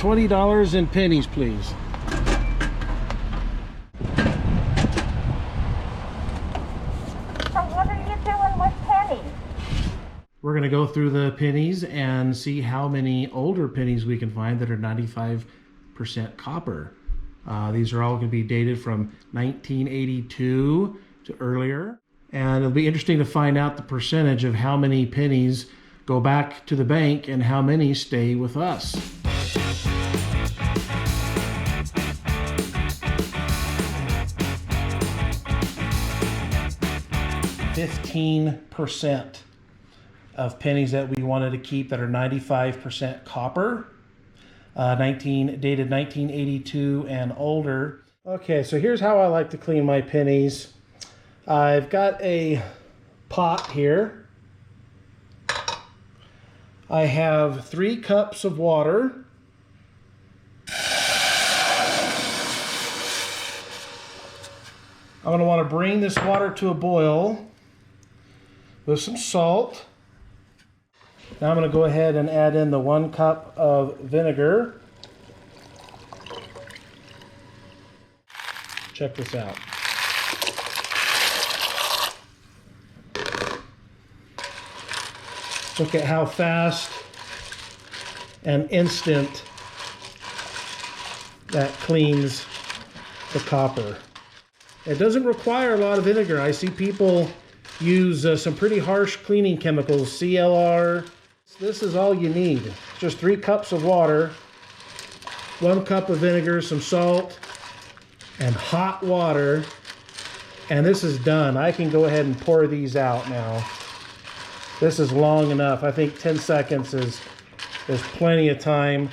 $20 in pennies, please. So what are you doing with pennies? We're going to go through the pennies and see how many older pennies we can find that are 95% copper. These are all going to be dated from 1982 to earlier. And it'll be interesting to find out the percentage of how many pennies go back to the bank and how many stay with us. 15% of pennies that we wanted to keep that are 95% copper, dated 1982 and older. Okay, so here's how I like to clean my pennies. I've got a pot here. I have 3 cups of water. I'm going to want to bring this water to a boil with some salt. Now I'm going to go ahead and add in the 1 cup of vinegar. Check this out. Look at how fast and instant that cleans the copper. It doesn't require a lot of vinegar. I see people use some pretty harsh cleaning chemicals, CLR. This is all you need. Just 3 cups of water, 1 cup of vinegar, some salt, and hot water. And this is done. I can go ahead and pour these out now. This is long enough. I think 10 seconds is plenty of time.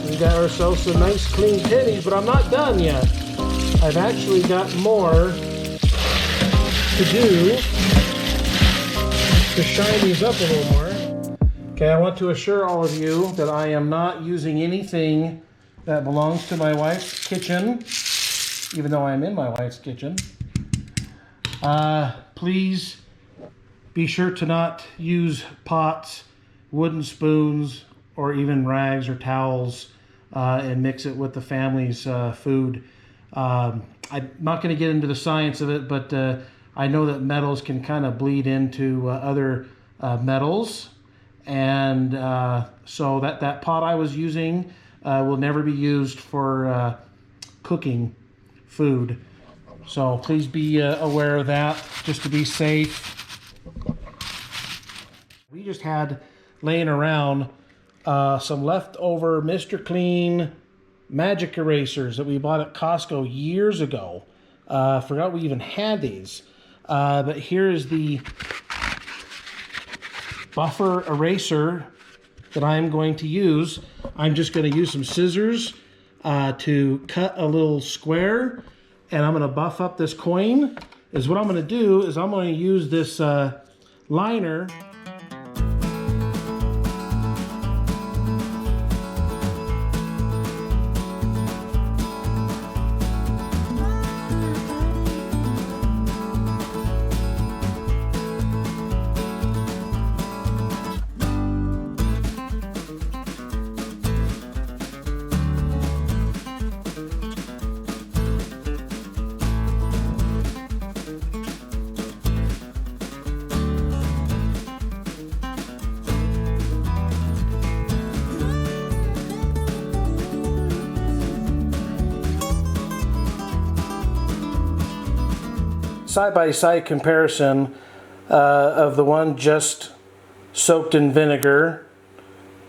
We got ourselves some nice clean pennies, but I'm not done yet. I've actually got more to do to shine these up a little more. Okay, I want to assure all of you that I am not using anything that belongs to my wife's kitchen, even though I'm in my wife's kitchen. Please be sure to not use pots, wooden spoons, or even rags or towels and mix it with the family's food. I'm not going to get into the science of it, but I know that metals can kind of bleed into other metals. And so that pot I was using will never be used for cooking food. So please be aware of that, just to be safe. We just had laying around some leftover Mr. Clean magic erasers that we bought at Costco years ago. Forgot we even had these. But here is the buffer eraser that I'm going to use. I'm just going to use some scissors to cut a little square, and I'm going to buff up this coin. Is what I'm going to do is I'm going to use this liner. Side-by-side comparison of the one just soaked in vinegar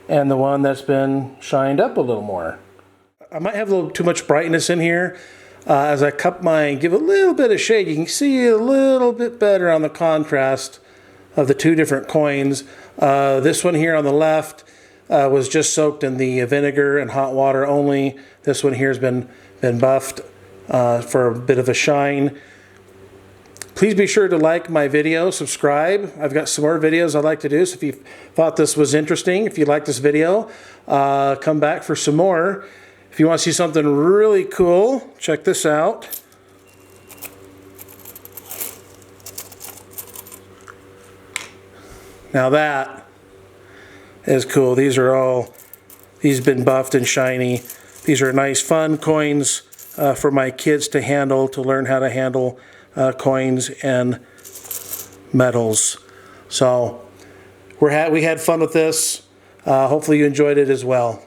and the one that's been shined up a little more. I might have a little too much brightness in here. As I cup mine, give a little bit of shade, you can see a little bit better on the contrast of the 2 different coins. This one here on the left was just soaked in the vinegar and hot water only. This one here has been buffed for a bit of a shine. Please be sure to like my video, subscribe. I've got some more videos I'd like to do, so if you thought this was interesting, if you like this video, come back for some more. If you want to see something really cool, check this out. Now that is cool. These have been buffed and shiny. These are nice, fun coins for my kids to handle, to learn how to handle coins and metals. So we had fun with this. Hopefully you enjoyed it as well.